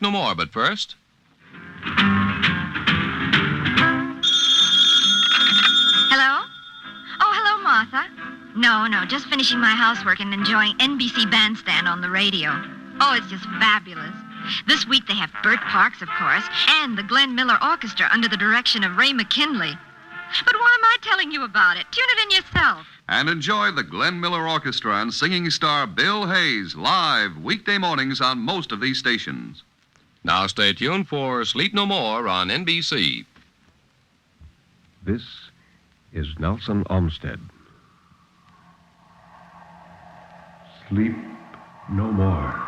No more, but first... Hello? Oh, hello, Martha. No, just finishing my housework and enjoying NBC Bandstand on the radio. Oh, it's just fabulous. This week they have Bert Parks, of course, and the Glenn Miller Orchestra under the direction of Ray McKinley. But why am I telling you about it? Tune it in yourself. And enjoy the Glenn Miller Orchestra and singing star Bill Hayes live weekday mornings on most of these stations. Now stay tuned for Sleep No More on NBC. This is Nelson Olmsted. Sleep no more.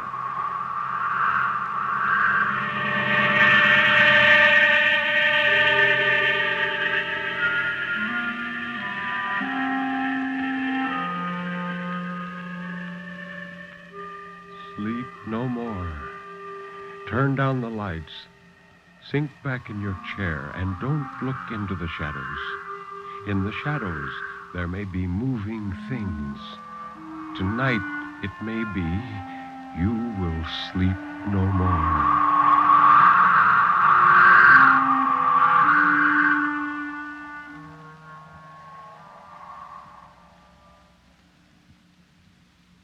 Sleep no more. Turn down the lights. Sink back in your chair and don't look into the shadows. In the shadows, there may be moving things. Tonight, it may be you will sleep no more.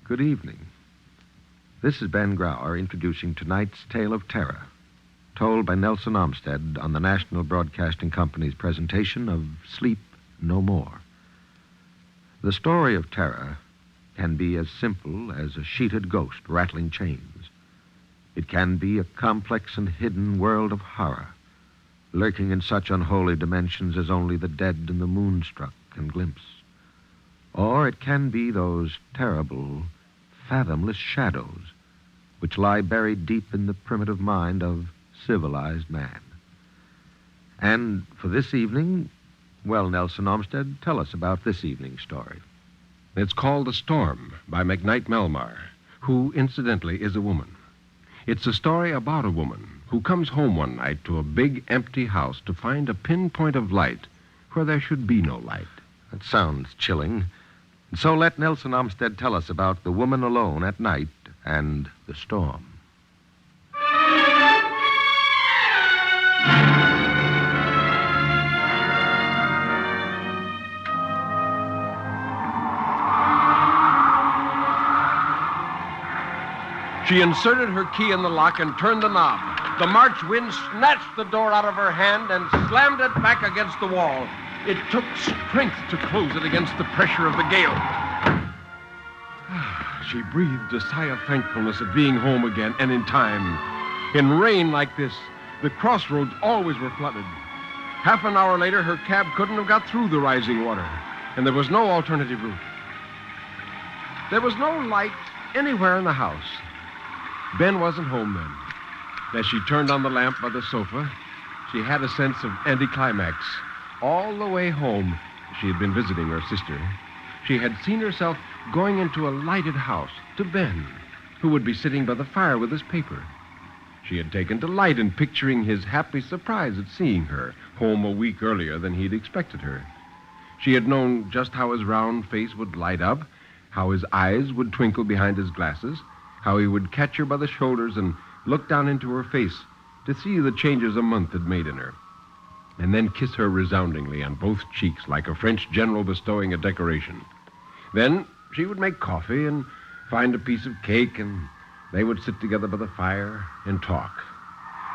Good evening. This is Ben Grauer introducing tonight's tale of terror, told by Nelson Olmsted on the National Broadcasting Company's presentation of Sleep No More. The story of terror can be as simple as a sheeted ghost rattling chains. It can be a complex and hidden world of horror, lurking in such unholy dimensions as only the dead and the moonstruck can glimpse. Or it can be those terrible, fathomless shadows which lie buried deep in the primitive mind of civilized man. And for this evening, well, Nelson Olmsted, tell us about this evening's story. It's called The Storm by McKnight Malmar, who, incidentally, is a woman. It's a story about a woman who comes home one night to a big, empty house to find a pinpoint of light where there should be no light. That sounds chilling. So let Nelson Olmsted tell us about the woman alone at night and the storm. She inserted her key in the lock and turned the knob. The March wind snatched the door out of her hand and slammed it back against the wall. It took strength to close it against the pressure of the gale. She breathed a sigh of thankfulness at being home again and in time. In rain like this, the crossroads always were flooded. Half an hour later, her cab couldn't have got through the rising water, and there was no alternative route. There was no light anywhere in the house. Ben wasn't home then. As she turned on the lamp by the sofa, she had a sense of anticlimax. All the way home, she had been visiting her sister. She had seen herself going into a lighted house to Ben, who would be sitting by the fire with his paper. She had taken delight in picturing his happy surprise at seeing her home a week earlier than he'd expected her. She had known just how his round face would light up, how his eyes would twinkle behind his glasses, how he would catch her by the shoulders and look down into her face to see the changes a month had made in her, and then kiss her resoundingly on both cheeks like a French general bestowing a decoration. Then she would make coffee and find a piece of cake, and they would sit together by the fire and talk.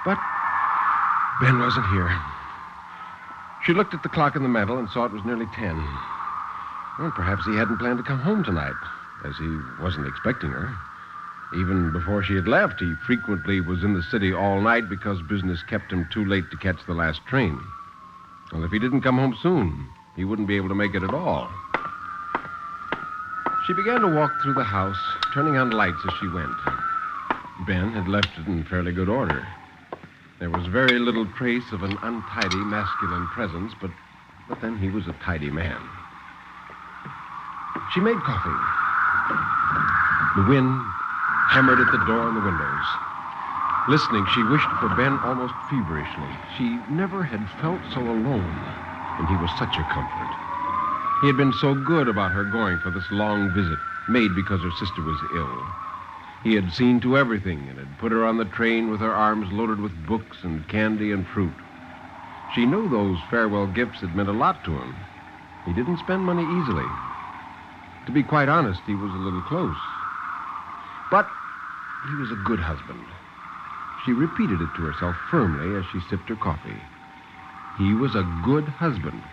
But Ben wasn't here. She looked at the clock on the mantel and saw it was nearly 10. Well, perhaps he hadn't planned to come home tonight, as he wasn't expecting her. Even before she had left, he frequently was in the city all night because business kept him too late to catch the last train. Well, if he didn't come home soon, he wouldn't be able to make it at all. She began to walk through the house, turning on lights as she went. Ben had left it in fairly good order. There was very little trace of an untidy masculine presence, but then he was a tidy man. She made coffee. The wind hammered at the door and the windows. Listening, she wished for Ben almost feverishly. She never had felt so alone, and he was such a comfort. He had been so good about her going for this long visit, made because her sister was ill. He had seen to everything and had put her on the train with her arms loaded with books and candy and fruit. She knew those farewell gifts had meant a lot to him. He didn't spend money easily. To be quite honest, he was a little close. But he was a good husband. She repeated it to herself firmly as she sipped her coffee. He was a good husband.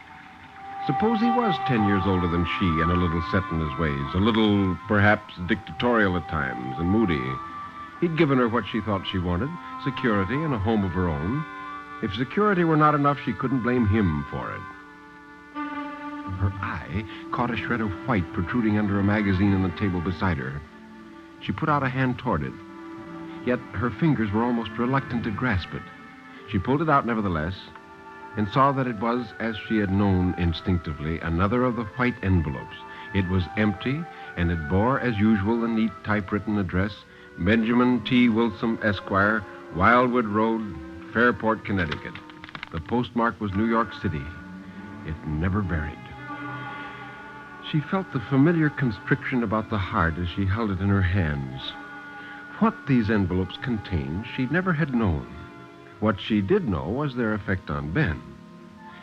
Suppose he was 10 years older than she and a little set in his ways, a little, perhaps, dictatorial at times and moody. He'd given her what she thought she wanted, security and a home of her own. If security were not enough, she couldn't blame him for it. Her eye caught a shred of white protruding under a magazine on the table beside her. She put out a hand toward it, yet her fingers were almost reluctant to grasp it. She pulled it out nevertheless, and saw that it was, as she had known instinctively, another of the white envelopes. It was empty, and it bore, as usual, the neat typewritten address, Benjamin T. Wilson, Esquire, Wildwood Road, Fairport, Connecticut. The postmark was New York City. It never varied. She felt the familiar constriction about the heart as she held it in her hands. What these envelopes contained, she never had known. What she did know was their effect on Ben.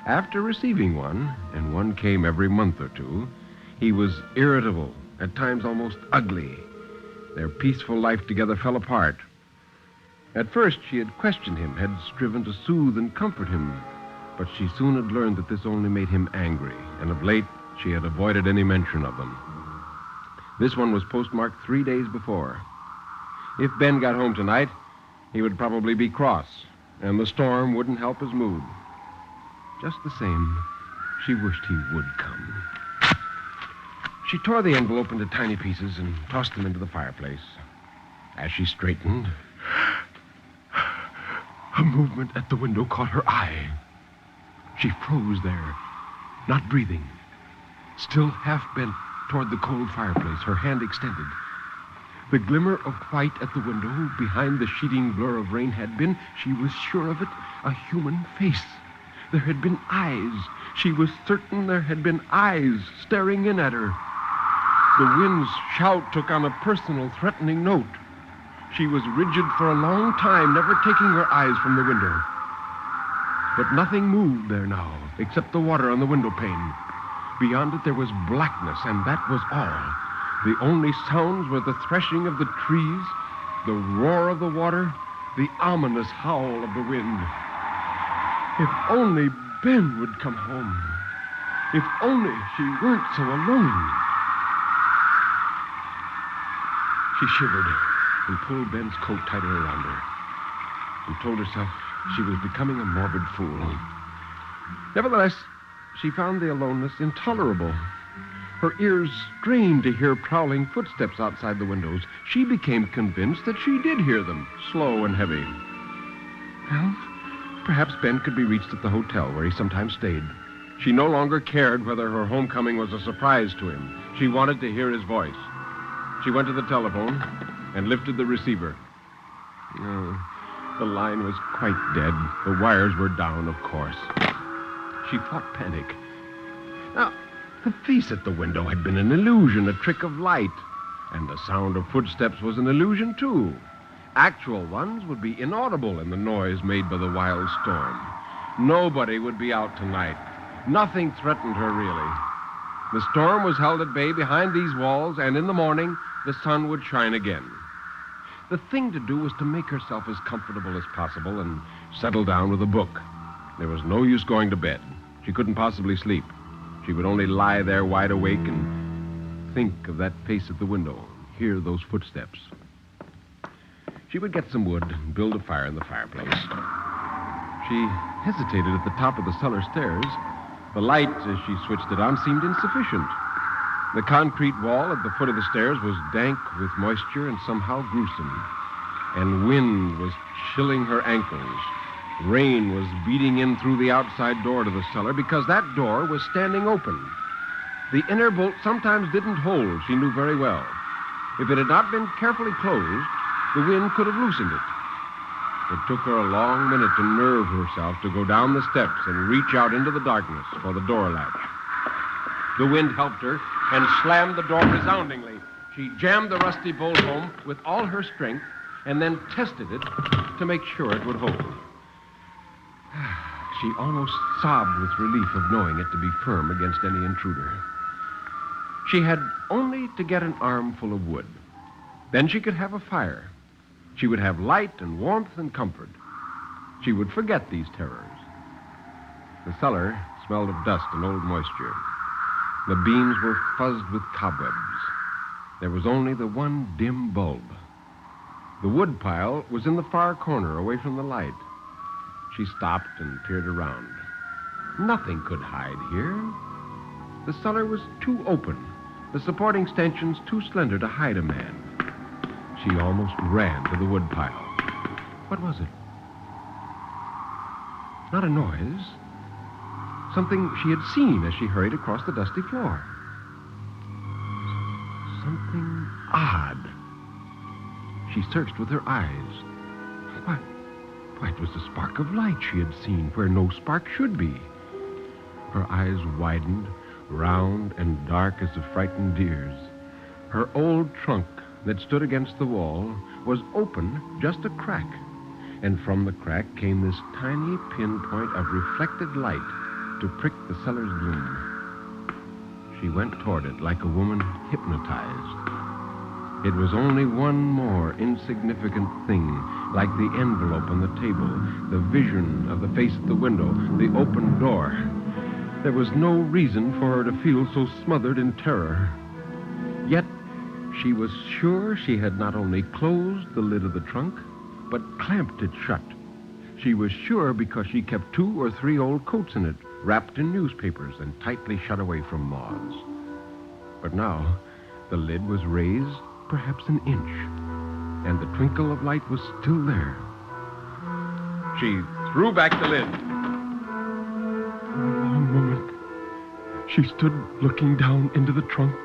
After receiving one, and one came every month or two, he was irritable, at times almost ugly. Their peaceful life together fell apart. At first, she had questioned him, had striven to soothe and comfort him, but she soon had learned that this only made him angry, and of late, she had avoided any mention of them. This one was postmarked 3 days before. If Ben got home tonight, he would probably be cross, and the storm wouldn't help his mood. Just the same, she wished he would come. She tore the envelope into tiny pieces and tossed them into the fireplace. As she straightened, a movement at the window caught her eye. She froze there, not breathing, still half bent toward the cold fireplace, her hand extended. The glimmer of white at the window, behind the sheeting blur of rain, had been, she was sure of it, a human face. There had been eyes. She was certain there had been eyes staring in at her. The wind's shout took on a personal, threatening note. She was rigid for a long time, never taking her eyes from the window. But nothing moved there now, except the water on the window pane. Beyond it, there was blackness, and that was all. The only sounds were the threshing of the trees, the roar of the water, the ominous howl of the wind. If only Ben would come home. If only she weren't so alone. She shivered and pulled Ben's coat tighter around her and told herself she was becoming a morbid fool. Nevertheless, she found the aloneness intolerable. Her ears strained to hear prowling footsteps outside the windows. She became convinced that she did hear them, slow and heavy. Well, perhaps Ben could be reached at the hotel where he sometimes stayed. She no longer cared whether her homecoming was a surprise to him. She wanted to hear his voice. She went to the telephone and lifted the receiver. No, the line was quite dead. The wires were down, of course. She fought panic. Now, the face at the window had been an illusion, a trick of light. And the sound of footsteps was an illusion, too. Actual ones would be inaudible in the noise made by the wild storm. Nobody would be out tonight. Nothing threatened her, really. The storm was held at bay behind these walls, and in the morning, the sun would shine again. The thing to do was to make herself as comfortable as possible and settle down with a book. There was no use going to bed. She couldn't possibly sleep. She would only lie there wide awake and think of that face at the window, hear those footsteps. She would get some wood and build a fire in the fireplace. She hesitated at the top of the cellar stairs. The light, as she switched it on, seemed insufficient. The concrete wall at the foot of the stairs was dank with moisture and somehow gruesome. And wind was chilling her ankles. Rain was beating in through the outside door to the cellar because that door was standing open. The inner bolt sometimes didn't hold, she knew very well. If it had not been carefully closed, the wind could have loosened it. It took her a long minute to nerve herself to go down the steps and reach out into the darkness for the door latch. The wind helped her and slammed the door resoundingly. She jammed the rusty bolt home with all her strength and then tested it to make sure it would hold. She almost sobbed with relief of knowing it to be firm against any intruder. She had only to get an armful of wood. Then she could have a fire. She would have light and warmth and comfort. She would forget these terrors. The cellar smelled of dust and old moisture. The beams were fuzzed with cobwebs. There was only the one dim bulb. The wood pile was in the far corner, away from the light. She stopped and peered around. Nothing could hide here. The cellar was too open, the supporting stanchions too slender to hide a man. She almost ran to the wood pile. What was it? Not a noise. Something she had seen as she hurried across the dusty floor. Something odd. She searched with her eyes. Why, it was a spark of light she had seen where no spark should be. Her eyes widened, round and dark as a frightened deer's. Her old trunk that stood against the wall was open just a crack, and from the crack came this tiny pinpoint of reflected light to prick the cellar's gloom. She went toward it like a woman hypnotized. It was only one more insignificant thing, like the envelope on the table, the vision of the face at the window, the open door. There was no reason for her to feel so smothered in terror. Yet, she was sure she had not only closed the lid of the trunk, but clamped it shut. She was sure because she kept 2 or 3 old coats in it, wrapped in newspapers and tightly shut away from moths. But now, the lid was raised perhaps an inch, and the twinkle of light was still there. She threw back the lid. For a long moment, she stood looking down into the trunk,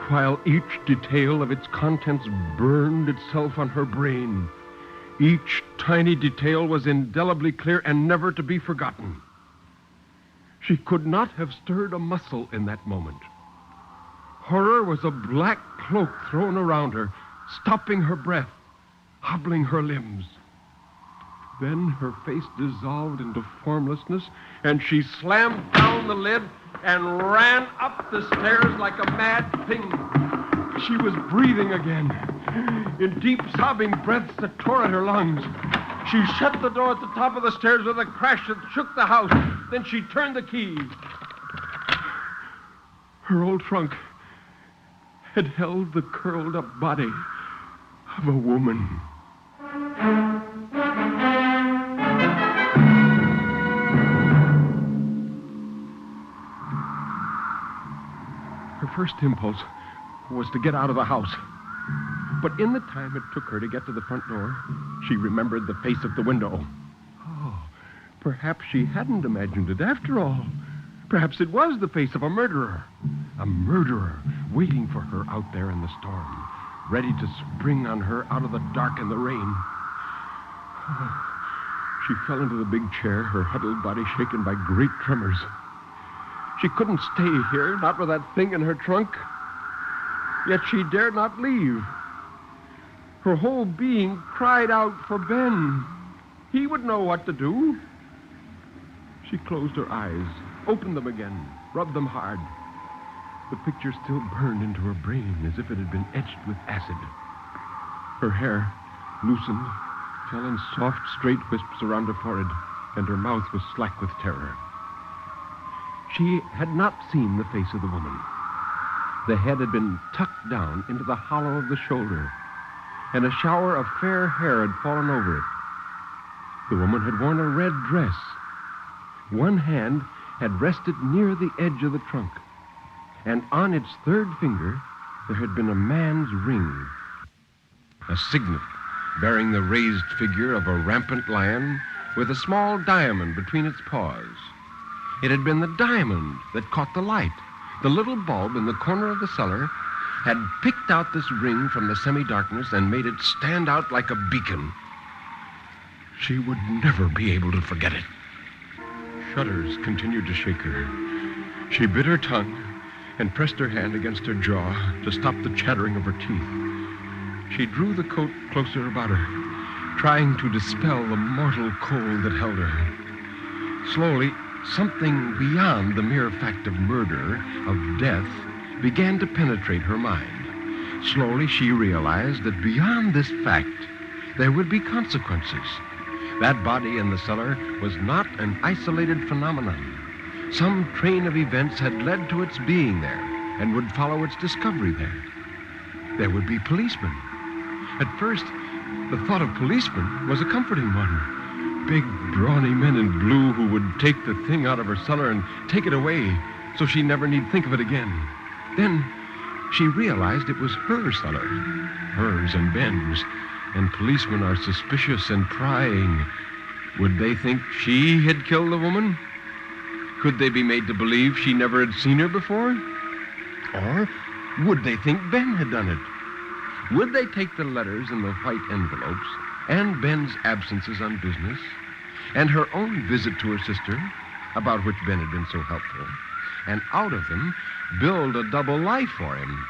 while each detail of its contents burned itself on her brain. Each tiny detail was indelibly clear and never to be forgotten. She could not have stirred a muscle in that moment. Horror was a black cloak thrown around her, stopping her breath, hobbling her limbs. Then her face dissolved into formlessness, and she slammed down the lid and ran up the stairs like a mad thing. She was breathing again, in deep sobbing breaths that tore at her lungs. She shut the door at the top of the stairs with a crash that shook the house. Then she turned the key. Her old trunk had held the curled-up body of a woman. Her first impulse was to get out of the house. But in the time it took her to get to the front door, she remembered the face at the window. Oh, perhaps she hadn't imagined it after all. Perhaps it was the face of a murderer. A murderer waiting for her out there in the storm, ready to spring on her out of the dark and the rain. She fell into the big chair, her huddled body shaken by great tremors. She couldn't stay here, not with that thing in her trunk. Yet she dared not leave. Her whole being cried out for Ben. He would know what to do. She closed her eyes, opened them again, rubbed them hard. The picture still burned into her brain as if it had been etched with acid. Her hair, loosened, fell in soft, straight wisps around her forehead, and her mouth was slack with terror. She had not seen the face of the woman. The head had been tucked down into the hollow of the shoulder, and a shower of fair hair had fallen over it. The woman had worn a red dress. One hand had rested near the edge of the trunk, and on its third finger there had been a man's ring, a signet bearing the raised figure of a rampant lion with a small diamond between its paws. It had been the diamond that caught the light. The little bulb in the corner of the cellar had picked out this ring from the semi-darkness and made it stand out like a beacon. She would never be able to forget it. Shudders continued to shake her. She bit her tongue and pressed her hand against her jaw to stop the chattering of her teeth. She drew the coat closer about her, trying to dispel the mortal cold that held her. Slowly, something beyond the mere fact of murder, of death, began to penetrate her mind. Slowly, she realized that beyond this fact, there would be consequences. That body in the cellar was not an isolated phenomenon. Some train of events had led to its being there and would follow its discovery there. There would be policemen. At first, the thought of policemen was a comforting one. Big, brawny men in blue who would take the thing out of her cellar and take it away so she never need think of it again. Then she realized it was her cellar, hers and Ben's, and policemen are suspicious and prying. Would they think she had killed the woman? Could they be made to believe she never had seen her before? Or would they think Ben had done it? Would they take the letters in the white envelopes and Ben's absences on business and her own visit to her sister, about which Ben had been so helpful, and out of them build a double life for him?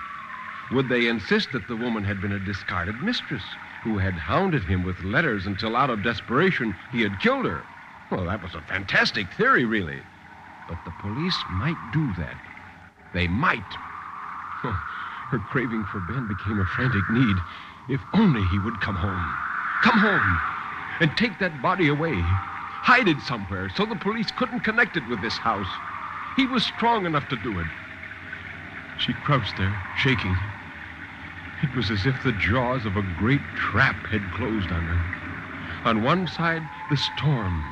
Would they insist that the woman had been a discarded mistress who had hounded him with letters until out of desperation he had killed her? Well, that was a fantastic theory, really. But the police might do that. They might. Her craving for Ben became a frantic need. If only he would come home. Come home and take that body away. Hide it somewhere so the police couldn't connect it with this house. He was strong enough to do it. She crouched there, shaking. It was as if the jaws of a great trap had closed on her. On one side, the storm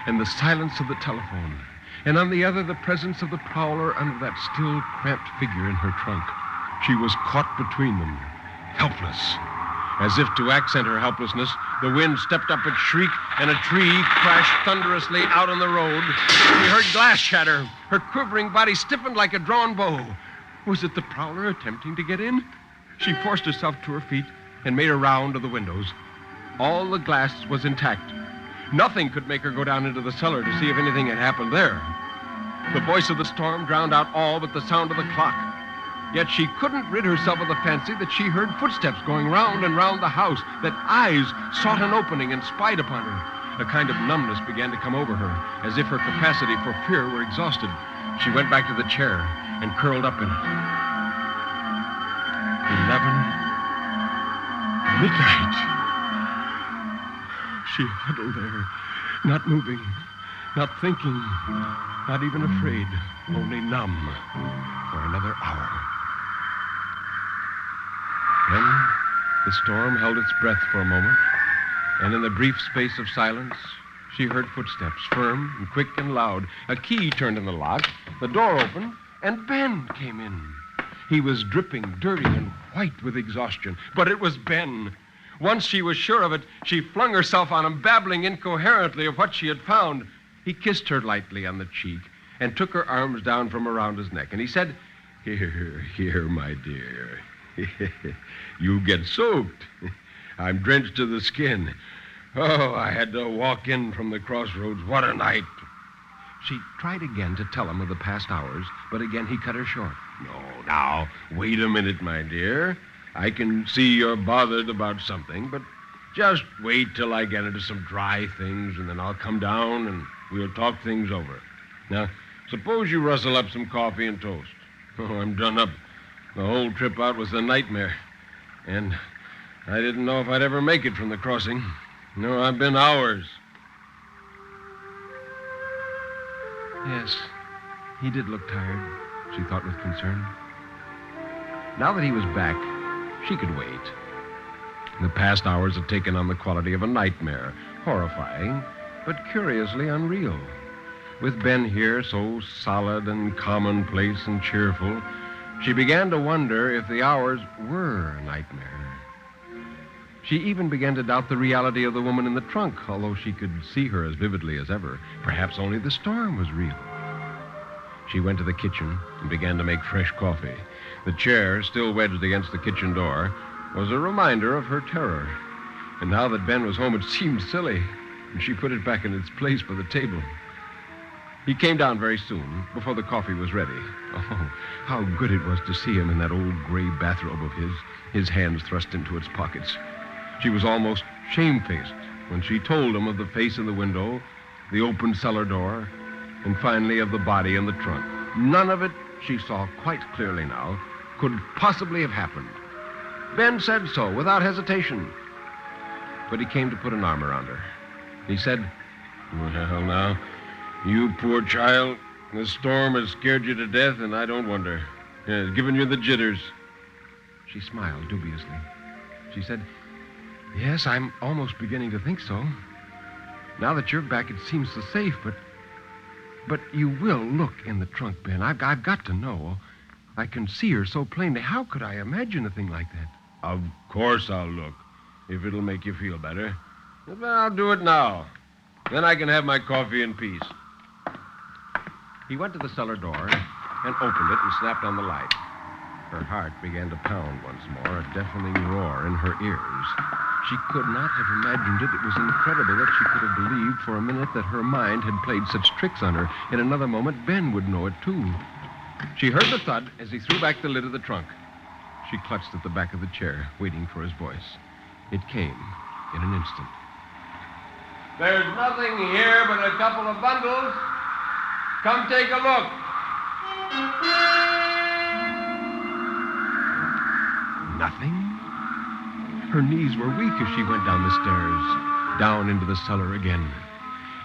and the silence of the telephone, and on the other, the presence of the prowler under that still, cramped figure in her trunk. She was caught between them, helpless. As if to accent her helplessness, the wind stepped up its shriek, and a tree crashed thunderously out on the road. She heard glass shatter. Her quivering body stiffened like a drawn bow. Was it the prowler attempting to get in? She forced herself to her feet and made a round of the windows. All the glass was intact. Nothing could make her go down into the cellar to see if anything had happened there. The voice of the storm drowned out all but the sound of the clock. Yet she couldn't rid herself of the fancy that she heard footsteps going round and round the house, that eyes sought an opening and spied upon her. A kind of numbness began to come over her, as if her capacity for fear were exhausted. She went back to the chair and curled up in it. 11. Midnight. She huddled there, not moving, not thinking, not even afraid, only numb for another hour. Then the storm held its breath for a moment, and in the brief space of silence, she heard footsteps, firm and quick and loud. A key turned in the lock, the door opened, and Ben came in. He was dripping, dirty, and white with exhaustion, but it was Ben. Once she was sure of it, she flung herself on him, babbling incoherently of what she had found. He kissed her lightly on the cheek and took her arms down from around his neck, and he said, Here, my dear. You get soaked. I'm drenched to the skin. Oh, I had to walk in from the crossroads. What a night. She tried again to tell him of the past hours, but again he cut her short. No, now, wait a minute, my dear. I can see you're bothered about something, but just wait till I get into some dry things, and then I'll come down and we'll talk things over. Now, suppose you rustle up some coffee and toast. Oh, I'm done up. The whole trip out was a nightmare, and I didn't know if I'd ever make it from the crossing. No, I've been hours. Yes, he did look tired, she thought with concern. Now that he was back, she could wait. The past hours had taken on the quality of a nightmare, horrifying, but curiously unreal. With Ben here, so solid and commonplace and cheerful, she began to wonder if the hours were a nightmare. She even began to doubt the reality of the woman in the trunk, although she could see her as vividly as ever. Perhaps only the storm was real. She went to the kitchen and began to make fresh coffee. The chair, still wedged against the kitchen door, was a reminder of her terror. And now that Ben was home, it seemed silly, and she put it back in its place by the table. He came down very soon, before the coffee was ready. Oh, how good it was to see him in that old gray bathrobe of his hands thrust into its pockets. She was almost shamefaced when she told him of the face in the window, the open cellar door, and finally of the body in the trunk. None of it, she saw quite clearly now, could possibly have happened. Ben said so, without hesitation. But he came to put an arm around her. He said, "Well, now, you poor child, the storm has scared you to death, and I don't wonder. It's given you the jitters." She smiled dubiously. She said, "Yes, I'm almost beginning to think so. Now that you're back, it seems so safe, but you will look in the trunk, Ben. I've got to know. I can see her so plainly. How could I imagine a thing like that?" "Of course I'll look, if it'll make you feel better. But I'll do it now. Then I can have my coffee in peace." He went to the cellar door and opened it and snapped on the light. Her heart began to pound once more, a deafening roar in her ears. She could not have imagined it. It was incredible that she could have believed for a minute that her mind had played such tricks on her. In another moment, Ben would know it, too. She heard the thud as he threw back the lid of the trunk. She clutched at the back of the chair, waiting for his voice. It came in an instant. "There's nothing here but a couple of bundles. Come take a look." Nothing? Her knees were weak as she went down the stairs, down into the cellar again.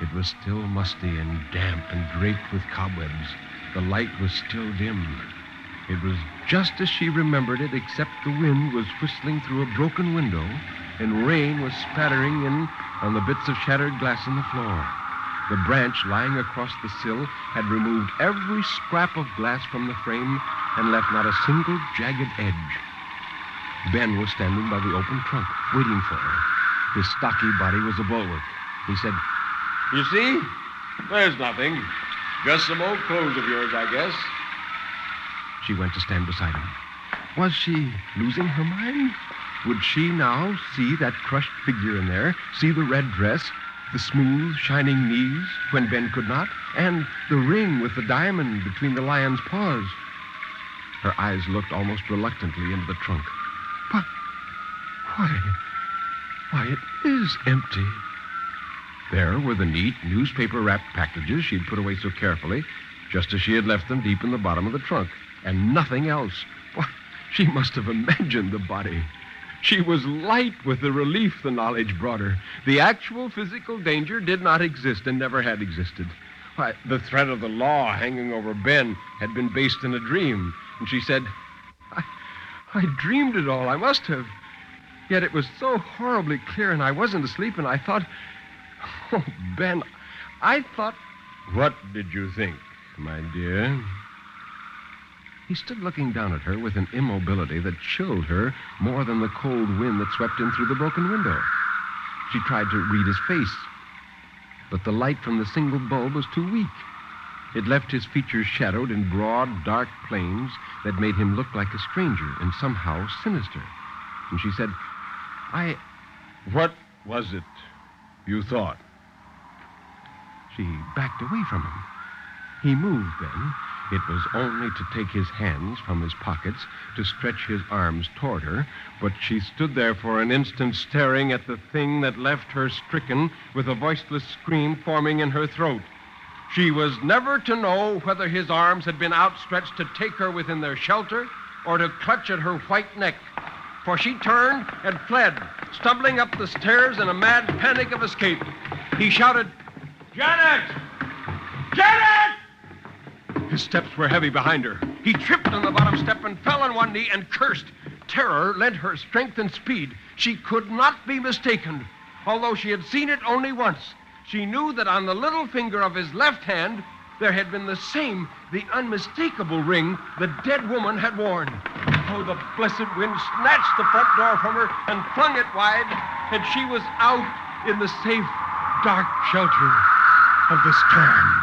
It was still musty and damp and draped with cobwebs. The light was still dim. It was just as she remembered it, except the wind was whistling through a broken window and rain was spattering in on the bits of shattered glass on the floor. The branch lying across the sill had removed every scrap of glass from the frame and left not a single jagged edge. Ben was standing by the open trunk, waiting for her. His stocky body was a bulwark. He said, "You see? There's nothing. Just some old clothes of yours, I guess." She went to stand beside him. Was she losing her mind? Would she now see that crushed figure in there, see the red dress, the smooth, shining knees when Ben could not, and the ring with the diamond between the lion's paws? Her eyes looked almost reluctantly into the trunk. But why, it is empty. There were the neat, newspaper-wrapped packages she'd put away so carefully, just as she had left them deep in the bottom of the trunk, and nothing else. Why, she must have imagined the body. She was light with the relief the knowledge brought her. The actual physical danger did not exist and never had existed. Why, the threat of the law hanging over Ben had been based in a dream, and she said, I dreamed it all. I must have. Yet it was so horribly clear, and I wasn't asleep, and I thought, oh, Ben, I thought... What did you think, my dear? He stood looking down at her with an immobility that chilled her more than the cold wind that swept in through the broken window. She tried to read his face, but the light from the single bulb was too weak. It left his features shadowed in broad, dark planes that made him look like a stranger and somehow sinister. And she said, What was it you thought? She backed away from him. He moved then. It was only to take his hands from his pockets, to stretch his arms toward her, but she stood there for an instant staring at the thing that left her stricken with a voiceless scream forming in her throat. She was never to know whether his arms had been outstretched to take her within their shelter or to clutch at her white neck, for she turned and fled, stumbling up the stairs in a mad panic of escape. He shouted, "Janet! Janet!" His steps were heavy behind her. He tripped on the bottom step and fell on one knee and cursed. Terror lent her strength and speed. She could not be mistaken. Although she had seen it only once, she knew that on the little finger of his left hand there had been the unmistakable ring the dead woman had worn. Oh, the blessed wind snatched the front door from her and flung it wide, and she was out in the safe, dark shelter of the storm.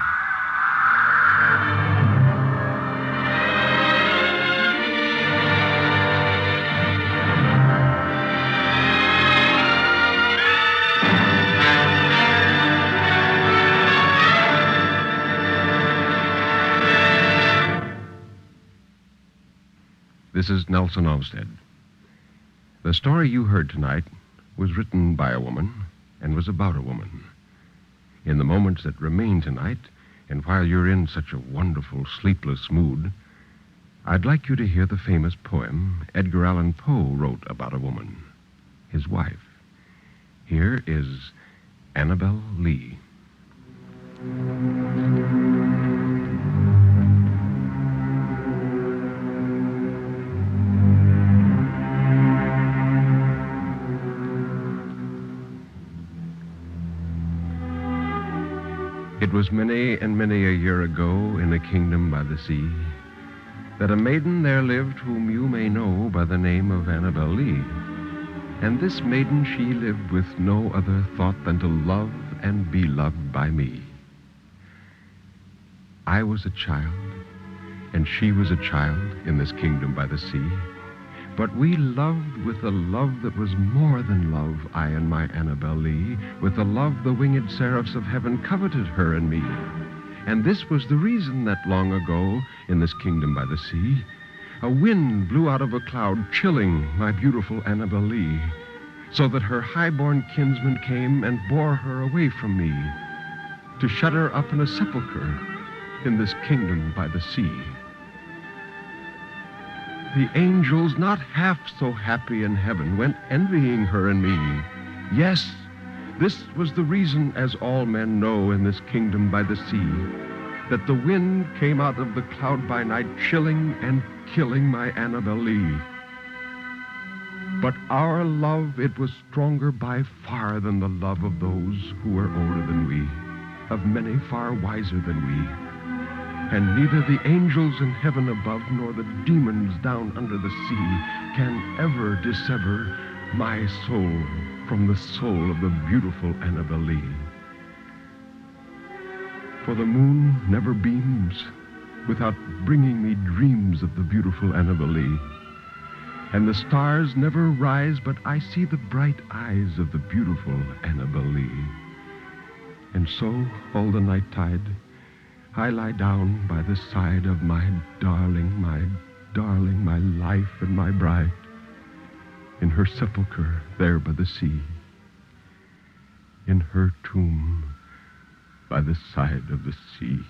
This is Nelson Olmsted. The story you heard tonight was written by a woman and was about a woman. In the moments that remain tonight, and while you're in such a wonderful, sleepless mood, I'd like you to hear the famous poem Edgar Allan Poe wrote about a woman, his wife. Here is Annabel Lee. It was many and many a year ago in a kingdom by the sea that a maiden there lived whom you may know by the name of Annabel Lee. And this maiden she lived with no other thought than to love and be loved by me. I was a child, and she was a child in this kingdom by the sea. But we loved with a love that was more than love, I and my Annabel Lee, with a love the winged seraphs of heaven coveted her and me. And this was the reason that long ago, in this kingdom by the sea, a wind blew out of a cloud, chilling my beautiful Annabel Lee, so that her high-born kinsman came and bore her away from me, to shut her up in a sepulchre in this kingdom by the sea. The angels, not half so happy in heaven, went envying her and me. Yes, this was the reason, as all men know in this kingdom by the sea, that the wind came out of the cloud by night, chilling and killing my Annabel Lee. But our love, it was stronger by far than the love of those who were older than we, of many far wiser than we. And neither the angels in heaven above nor the demons down under the sea can ever dissever my soul from the soul of the beautiful Annabel Lee. For the moon never beams without bringing me dreams of the beautiful Annabel Lee. And the stars never rise but I see the bright eyes of the beautiful Annabel Lee. And so, all the night tide, I lie down by the side of my darling, my life and my bride, in her sepulchre there by the sea, in her tomb by the side of the sea.